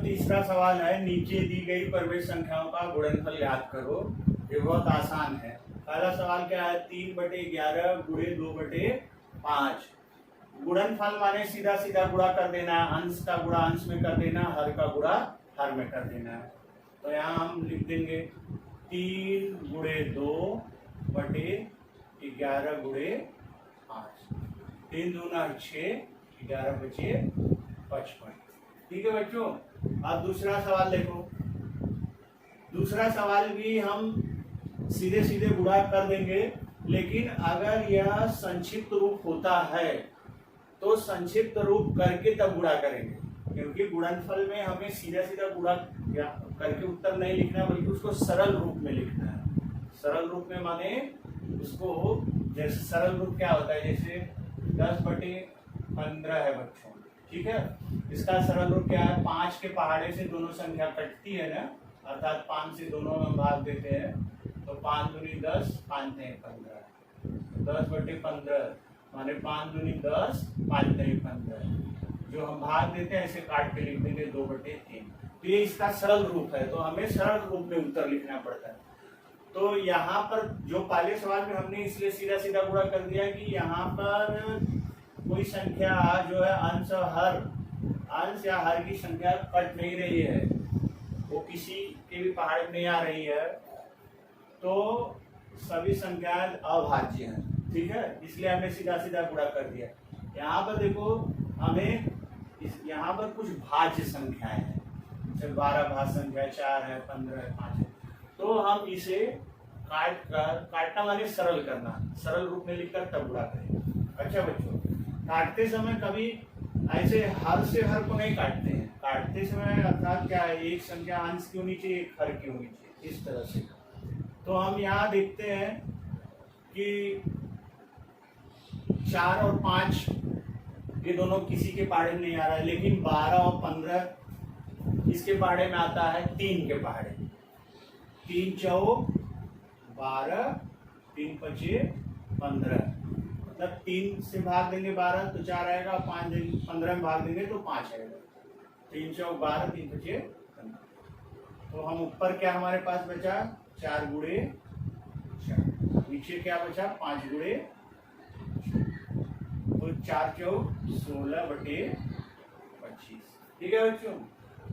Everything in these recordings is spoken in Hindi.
तीसरा सवाल है, नीचे दी गई परिमेय संख्याओं का गुणनफल याद करो। ये बहुत आसान है। पहला सवाल क्या है, 3/11 गुणे 2/5। गुणनफल माने सीधा सीधा गुणा कर देना, अंश का गुणा अंश में कर देना, हर का गुणा हर में कर देना है। तो यहाँ हम लिख देंगे 3 गुणे 2/11 गुणे 5। 3 दूना 6, 11 बचे 55। ठीक है बच्चों। अब दूसरा सवाल देखो। दूसरा सवाल भी हम सीधे सीधे गुणा कर देंगे, लेकिन अगर यह संक्षिप्त रूप होता है तो संक्षिप्त रूप करके तब गुणा करेंगे, क्योंकि गुणनफल में हमें सीधा सीधा गुणा करके उत्तर नहीं लिखना, बल्कि उसको सरल रूप में लिखना है। सरल रूप में माने उसको, जैसे सरल रूप क्या होता है, जैसे 10/15 है बच्चों। ठीक है, इसका सरल रूप क्या है, 5 के पहाड़े से दोनों संख्या कटती है ना, अर्थात 5 से दोनों में भाग देते हैं, तो 5 दूनी 10, 5 नहीं 15, 10/15 माने 5 दूनी 10, 5 नहीं 15। जो हम भाग देते हैं ऐसे काट के लिख देंगे 2/3। तो ये इसका सरल रूप है, तो हमें सरल रूप में उत्तर लिखना पड़ता है। तो यहाँ पर जो पहले सवाल में हमने इसलिए सीधा सीधा गुणा कर दिया कि यहाँ पर कोई संख्या जो है अंश या हर की संख्या कट नहीं रही है, वो किसी के भी पहाड़ में नहीं आ रही है, तो सभी संख्याएं अभाज्य हैं। ठीक है, इसलिए हमने सीधा सीधा गुणा कर दिया। यहाँ पर देखो, हमें यहाँ पर कुछ भाज्य संख्याएं हैं, जैसे 12 भाज्य संख्या, 4 है, 15 है, 5 है। तो हम इसे काटना माने सरल करना, सरल रूप में लिखकर तब गुणा करेंगे। अच्छा बच्चों, काटते समय कभी ऐसे हर से हर को नहीं काटते हैं। काटते समय अर्थात क्या है, एक संख्या अंश क्यों नीचे, एक हर क्यों नीचे, इस तरह से। तो हम यहाँ देखते हैं कि 4 और 5 ये दोनों किसी के पहाड़े में नहीं आ रहा है, लेकिन 12 और 15 इसके पहाड़े में आता है, 3 के पहाड़े। 3 चौक 12, 3 पचे 15, मतलब 3 से भाग देंगे 12 तो 4 आएगा, 5 देंगे 15 में भाग देंगे तो 5 आएगा। 3 चौक 12, 3 पचे 15। तो हम ऊपर क्या हमारे पास बचा, 4 गुणे 4, नीचे क्या बचा, 5 गुणे, तो 4 चौक 16/25। ठीक है बच्चों।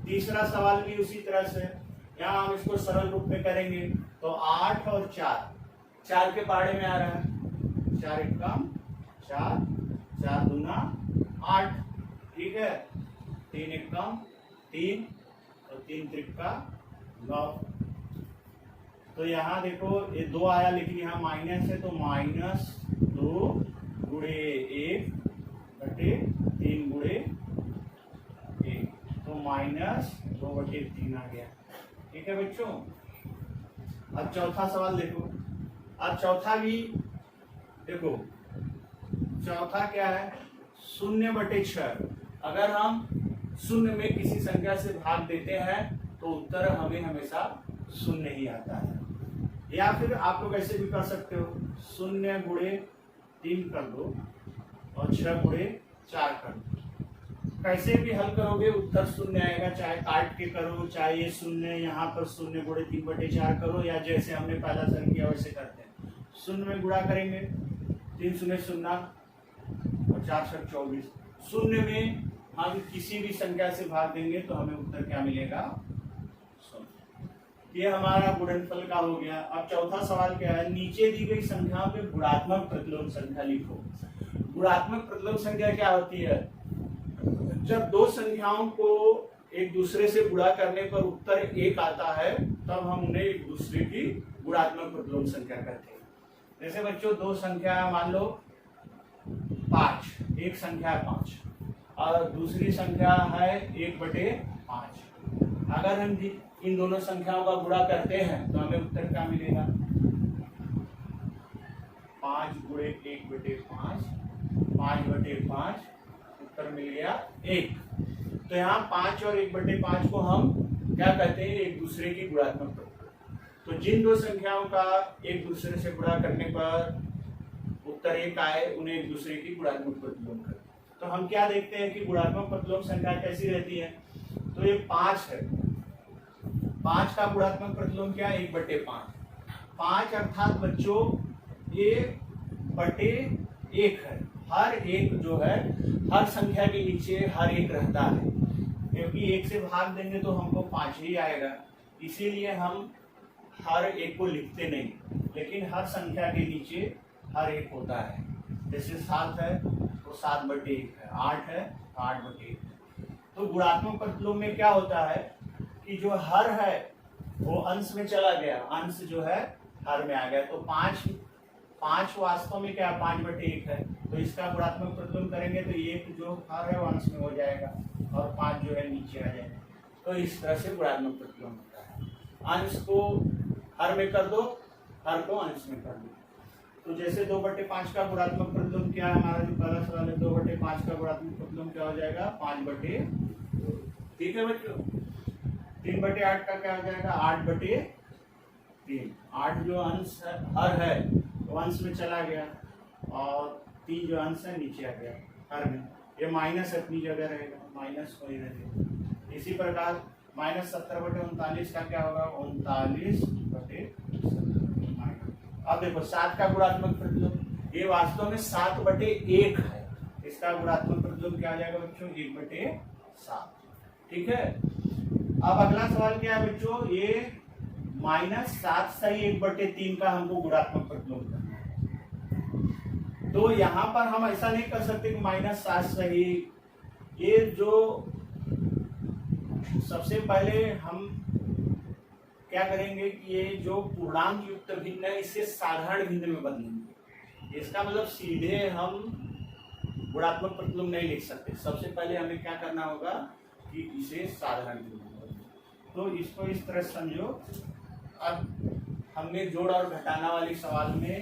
तीसरा सवाल भी उसी तरह से, यहाँ हम इसको सरल रूप में करेंगे। तो 8 और 4 के पहाड़े में आ रहा है, 4 एकम 4, 4 दूना 8। ठीक है, 3 एकम 3 और 3 त्रिका 9। तो यहाँ देखो ये 2 आया, लेकिन यहाँ माइनस है, तो -2 गुणे 1/3 गुणे 1, तो -2/3 आ गया। ठीक है बच्चों। अब चौथा सवाल देखो। अब चौथा भी देखो, चौथा क्या है, 0/6। अगर हम 0 में किसी संख्या से भाग देते हैं तो उत्तर हमें हमेशा 0 ही आता है। या फिर आप लोग ऐसे भी कर सकते हो, 0 गुणे 3 कर दो और 6 गुणे 4 कर दो। कैसे भी हल करोगे उत्तर 0 आएगा, चाहे काट के करो, चाहे ये 0 यहाँ पर 0 गुणे 3/4 करो, या जैसे हमने पहला सर किया वैसे करते हैं। 0 में गुणा करेंगे, 3 0 0 और 4 7 24। 0 में हम किसी भी संख्या से भाग देंगे तो हमें उत्तर क्या मिलेगा, 0। ये हमारा गुणनफल का हो गया। अब चौथा सवाल क्या है, नीचे दी गई संख्याओं में गुणात्मक प्रतिलोम संख्या लिखो। गुणात्मक प्रतिलोम संख्या क्या होती है, जब दो संख्याओं को एक दूसरे से गुणा करने पर उत्तर 1 आता है, तब हम उन्हें एक दूसरे की गुणात्मक प्रतिलोम संख्या कहते हैं। जैसे बच्चों, दो संख्या मान लो 5, एक संख्या है 5 और दूसरी संख्या है 1/5। अगर हम इन दोनों संख्याओं का गुणा करते हैं तो हमें उत्तर क्या मिलेगा, 5 गुणे 1/5, 5/5, उत्तर मिल गया 1। तो यहाँ 5 और 1/5 को हम क्या कहते हैं, एक दूसरे की गुणात्मक प्रतिलोम। तो जिन दो संख्याओं का एक दूसरे से गुणा करने पर उत्तर 1 आए, उन्हें एक दूसरे की गुणात्मक प्रतिलोम करते हैं। तो हम क्या देखते हैं कि गुणात्मक प्रतिलोम संख्या कैसी रहती है, तो तो ये 5 है, 5 का गुणात्मक प्रतिलोम क्या है 1/5। 5 अर्थात बच्चों ये बटे 1 है। हर एक जो है हर संख्या के नीचे हर एक रहता है, क्योंकि 1 से भाग देंगे तो हमको 5 ही आएगा, इसीलिए हम हर एक को लिखते नहीं, लेकिन हर संख्या के नीचे हर एक होता है। जैसे 7 है तो 7/1 है, 8 है तो 8/1 है। तो गुणात्मक प्रतिलोम में क्या होता है कि जो हर है वो अंश में चला गया, अंश जो है हर में आ गया, तो 5 वास्तव में क्या 5/1 है, तो इसका गुणात्मक प्रतिलोम करेंगे तो 1 जो हर है वो अंश में हो जाएगा और 5 जो है नीचे आ जाएगा। तो इस तरह से गुणात्मक प्रतिलोम होता है। अंश को हर में कर दो, हर को अंश में कर दो। तो जैसे 2/5 का गुणात्मक प्रतिलोम क्या है, हमारा जो पहला सवाल है 2/5 का गुणात्मक प्रतिलोम क्या हो जाएगा 5/2। ठीक है बच्चों। 3/8 का क्या हो जाएगा 8/3। 8 जो अंश है हर है तो अंश में चला गया और 3 जो अंश है नीचे आ गया हर में, ये माइनस अपनी जगह रहेगा, माइनस वही रहेगा। इसी प्रकार -70/39 का क्या होगा 39/70। अब देखो 7 का गुणात्मक प्रतिलोम, ये वास्तव में 7/1 है, इसका गुणात्मक प्रतिलोम क्या आ जाएगा बच्चों 1/7। ठीक है। अब अगला सवाल क्या है बच्चों, ये -7 सही 1/3 का हमको गुणात्मक प्रतिलोम करना है। तो यहाँ पर हम ऐसा नहीं कर सकते कि -7 सही, ये जो सबसे पहले हम क्या करेंगे कि ये जो पूर्णांक युक्त भिन्न है इसे साधारण भिन्न में बदलेंगे। इसका मतलब सीधे हम गुणात्मक प्रतिलोम नहीं लिख सकते, सबसे पहले हमें क्या करना होगा कि इसे साधारण भिन्न में बदलें। तो इसको इस तरह समझो, अब हमने जोड़ और घटाना वाली सवाल में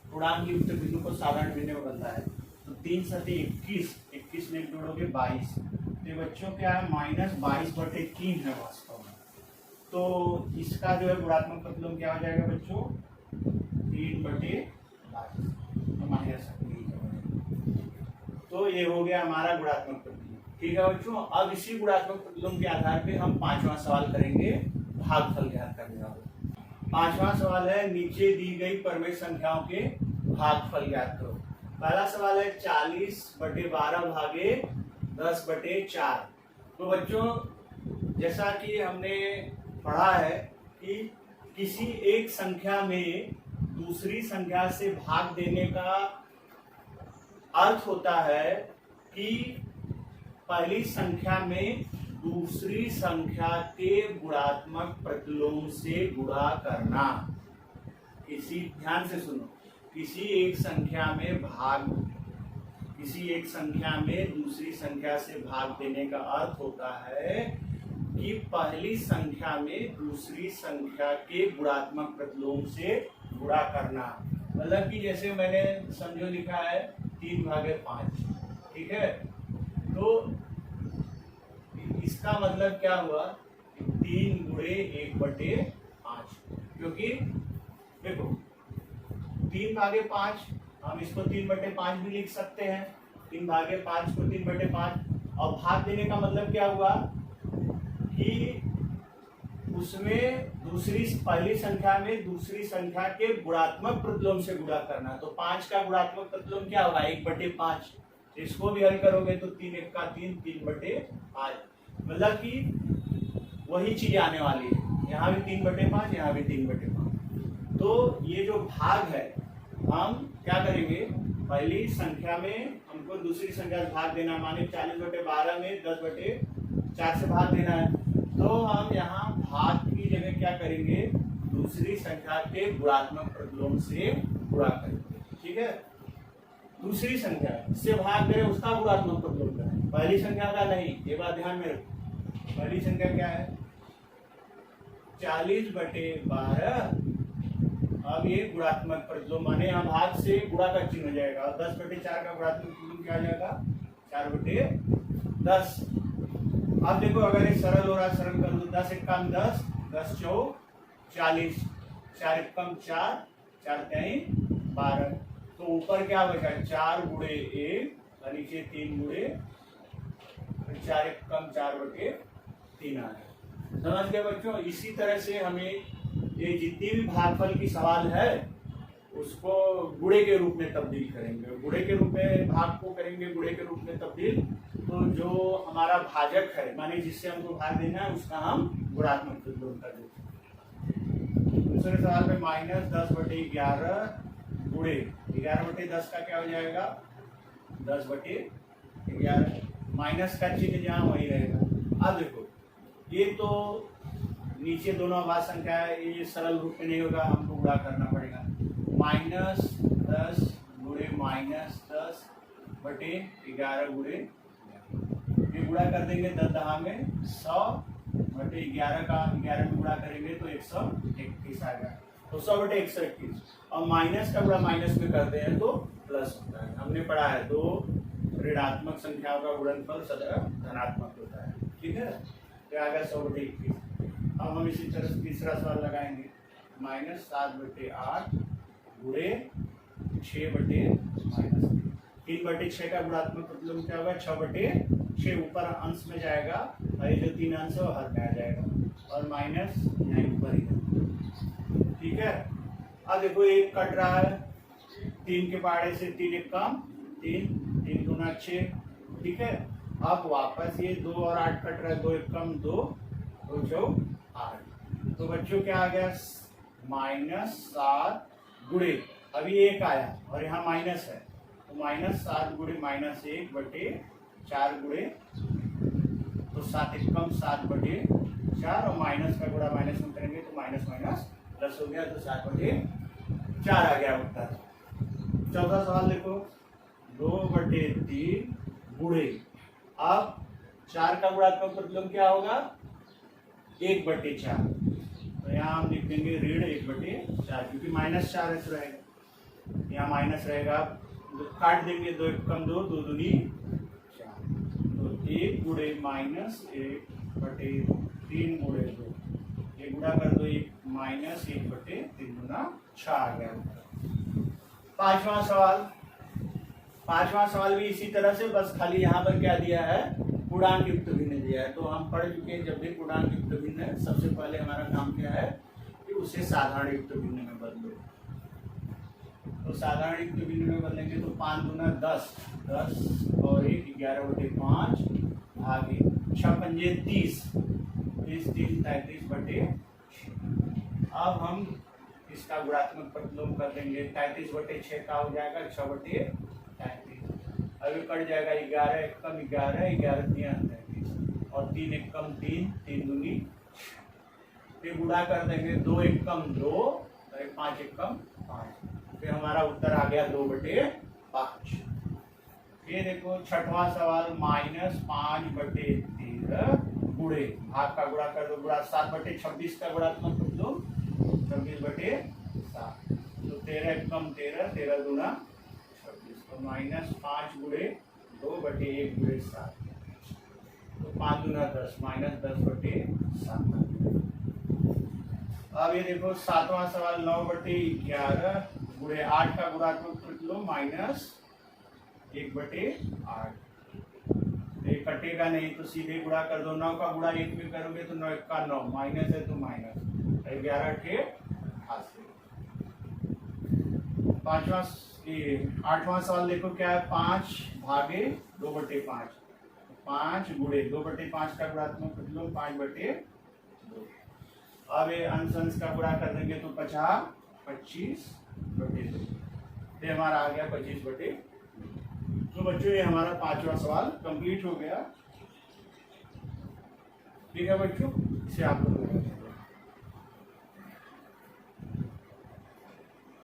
पूर्णांक युक्त भिन्न को साधारण भिन्न में बदला है। तो 3 सते 21, 21 में जोड़ोगे 22, तो बच्चों क्या है -22/3 है वास्तव में। तो इसका जो है गुणात्मक प्रतिलोम क्या हो जाएगा बच्चों 3/22, तो ये हो गया हमारा गुणात्मक प्रतिलोम। ठीक है बच्चों। अब इसी गुणात्मक प्रतिलोम के आधार पे हम 5वां सवाल करेंगे, भागफल ज्ञात करने वाला। 5वां सवाल है नीचे दी गई परमेय संख्याओं के भागफल ज्ञात करो। पहला सवाल है 40/12 भागे 10/4। तो बच्चों जैसा कि हमने पढ़ा है कि किसी एक संख्या में दूसरी संख्या से भाग देने का अर्थ होता है कि पहली संख्या में दूसरी संख्या के गुणात्मक प्रतिलोम से गुणा करना। ध्यान से सुनो, किसी एक संख्या में दूसरी संख्या से भाग देने का अर्थ होता है कि पहली संख्या में दूसरी संख्या के गुणात्मक प्रतिलोम से गुणा करना। मतलब कि जैसे मैंने समझो लिखा है 3/5, ठीक है, तो इसका मतलब क्या हुआ 3 × 1/5, क्योंकि देखो 3/5 हम इसको 3/5 भी लिख सकते हैं, 3/5 को 3/5, और भाग देने का मतलब क्या हुआ कि उसमें पहली संख्या में दूसरी संख्या के गुणात्मक प्रतिलोम से गुणा करना। तो 5 का गुणात्मक प्रतिलोम क्या होगा 1/5, इसको भी हल करोगे तो 3 × 1 = 3, 3/5, मतलब कि वही चीज आने वाली है, यहाँ भी 3/5, यहाँ भी 3/5। तो ये जो भाग है हम क्या करेंगे, पहली संख्या में हमको दूसरी संख्या से भाग देना, माने 40/12 में 10/4 से भाग देना है, तो हम यहाँ भाग की जगह क्या करेंगे दूसरी संख्या के गुणात्मक प्रतिलोम से गुणा करेंगे। ठीक है, दूसरी संख्या से भाग करें उसका गुणात्मक प्रतिलोम करें, पहली संख्या का नहीं। ये बात ध्यान में रखो, पहली संख्या क्या है 40/12, अब ये गुणात्मक प्रतिलोम माने यहाँ भाग से गुणा का चिन्ह हो जाएगा, और 10/4 का गुणात्मक प्रतिलोम क्या आ जाएगा 4/10। अब देखो अगर ये सरल हो रहा है, सरल कर दो, 10 × 1 = 10, 10 × 4 = 40, 4 × 1 = 4, 4 × 3 = 12। तो ऊपर क्या बचा 4 × 1 और नीचे 3 × 4 × 1 = 4/12। 3 आ गया। समझ गए बच्चों? इसी तरह से हमें ये जितनी भी भागफल की सवाल है उसको गुणे के रूप में तब्दील करेंगे। गुणे के रूप में भाग को करेंगे गुणे के रूप में तब्दील, तो जो हमारा भाजक है माने जिससे हमको भाग देना है उसका हम गुणात्मक प्रतिलोम कर देते। दूसरे सवाल में -10/11 गुणे 11/10 का क्या हो जाएगा 10/11, माइनस का चिन्ह जहाँ वही रहेगा। अब देखो ये तो नीचे दोनों अभाज्य संख्या है, ये सरल रूप में नहीं होगा, हमको गुणा करना पड़ेगा। -10 गुणे -10/11 गुणे, ये गुणा कर देंगे 10 दहा में 100/11 का 11 में गुणा करेंगे तो 121 आ गया। तो 100/121 और माइनस का गुणा माइनस में करते हैं तो प्लस होता है। हमने पढ़ा है दो ऋणात्मक संख्याओं का गुणनफल सदा धनात्मक होता है। ठीक है, तो आ गया 100/21। अब हम इसी तरह से तीसरा सवाल लगाएंगे -7/8 गुणे 6/-3। 3/6 का गुणात्मक प्रतिलोम क्या होगा 6/6, ऊपर अंश में जाएगा और ये जो 3 अंश है हर में आ जाएगा और माइनस यहाँ ऊपर ही है। ठीक है, अब देखो एक कट रहा है 3 के पहाड़े से 3 एक कम 3 3 दूना 6। ठीक है, अब वापस ये 2 और 8 कट रहा है 2 एक कम 2 2 चौक 8। तो बच्चों क्या आ गया -7 गुणे, अभी 1 आया और यहाँ माइनस है तो -7 गुणे -1/4 गुणे, तो 7 एक कम 7/4 और माइनस का गुणा माइनस में करेंगे तो माइनस माइनस प्लस हो गया तो 7/4 आ गया उत्तर। चौथा सवाल देखो 2/3 गुणे, अब 4 का गुणात्मक प्रतिलोम क्या होगा 1/4, तो यहाँ हम लिख देंगे ऋण 1/4 क्योंकि -4 ऐसे रहेगा, यहाँ माइनस रहेगा तो काट देंगे 2 एक कम 2 2 दूनी 4, तो 1 गुणे -1/3 गुणे 2, ये गुणा कर दो 1 -1/3 गुना 6 आ गया। पांचवा सवाल भी इसी तरह से, बस खाली यहाँ पर क्या दिया है पूर्णांक युक्त भिन्न दिया है। तो हम पढ़ चुके हैं जब भी पूर्णांक युक्त भिन्न है सबसे पहले हमारा काम क्या है कि उसे साधारण युक्त भिन्न में बदलो। तो साधारण युक्त भिन्न में बदलेंगे तो 5 दूना 10 10 और 1 11/5 भागे 6 पंजे 30 33/6। अब हम इसका गुणात्मक प्रतिलोम कर देंगे 33/6 का हो जाएगा 6/33। अभी कट जाएगा 11 एक कम 11 11 3 33 और 3 एक कम 3 3 दूनी, फिर गुणा कर देंगे 2 एक कम 2 और 5 एक कम 5, फिर हमारा उत्तर आ गया 2/5। ये देखो छठवां सवाल -5/13 गुणे, भाग का गुणा कर दो, गुणा 7/26 का गुणात्मक प्रतिलोम 26/7, तो 13 एक कम 13 13 दूना 26, तो -5 गुणे 2/1 गुणे 7, तो 5 दूना 10 -10/7। अब ये देखो सातवां सवाल 9/11 गुणे 8 का गुणात्मक प्रतिलोम -1/8, ये कटेगा नहीं तो सीधे गुणा कर दो, 9 का गुणा 1 में करोगे तो 9 का 9 माइनस है तो माइनस 11 के 88। आठवां सवाल देखो क्या है 5 भागे 2/5, 5 गुणे 2/5 का गुणात्मक प्रतिलोम 5/2। अब ये अंश का गुणा कर देंगे तो 50 25/2, ये हमारा आ गया 25/2। तो बच्चों ये हमारा पांचवा सवाल कंप्लीट हो गया। ठीक है बच्चों, इसे आप लोग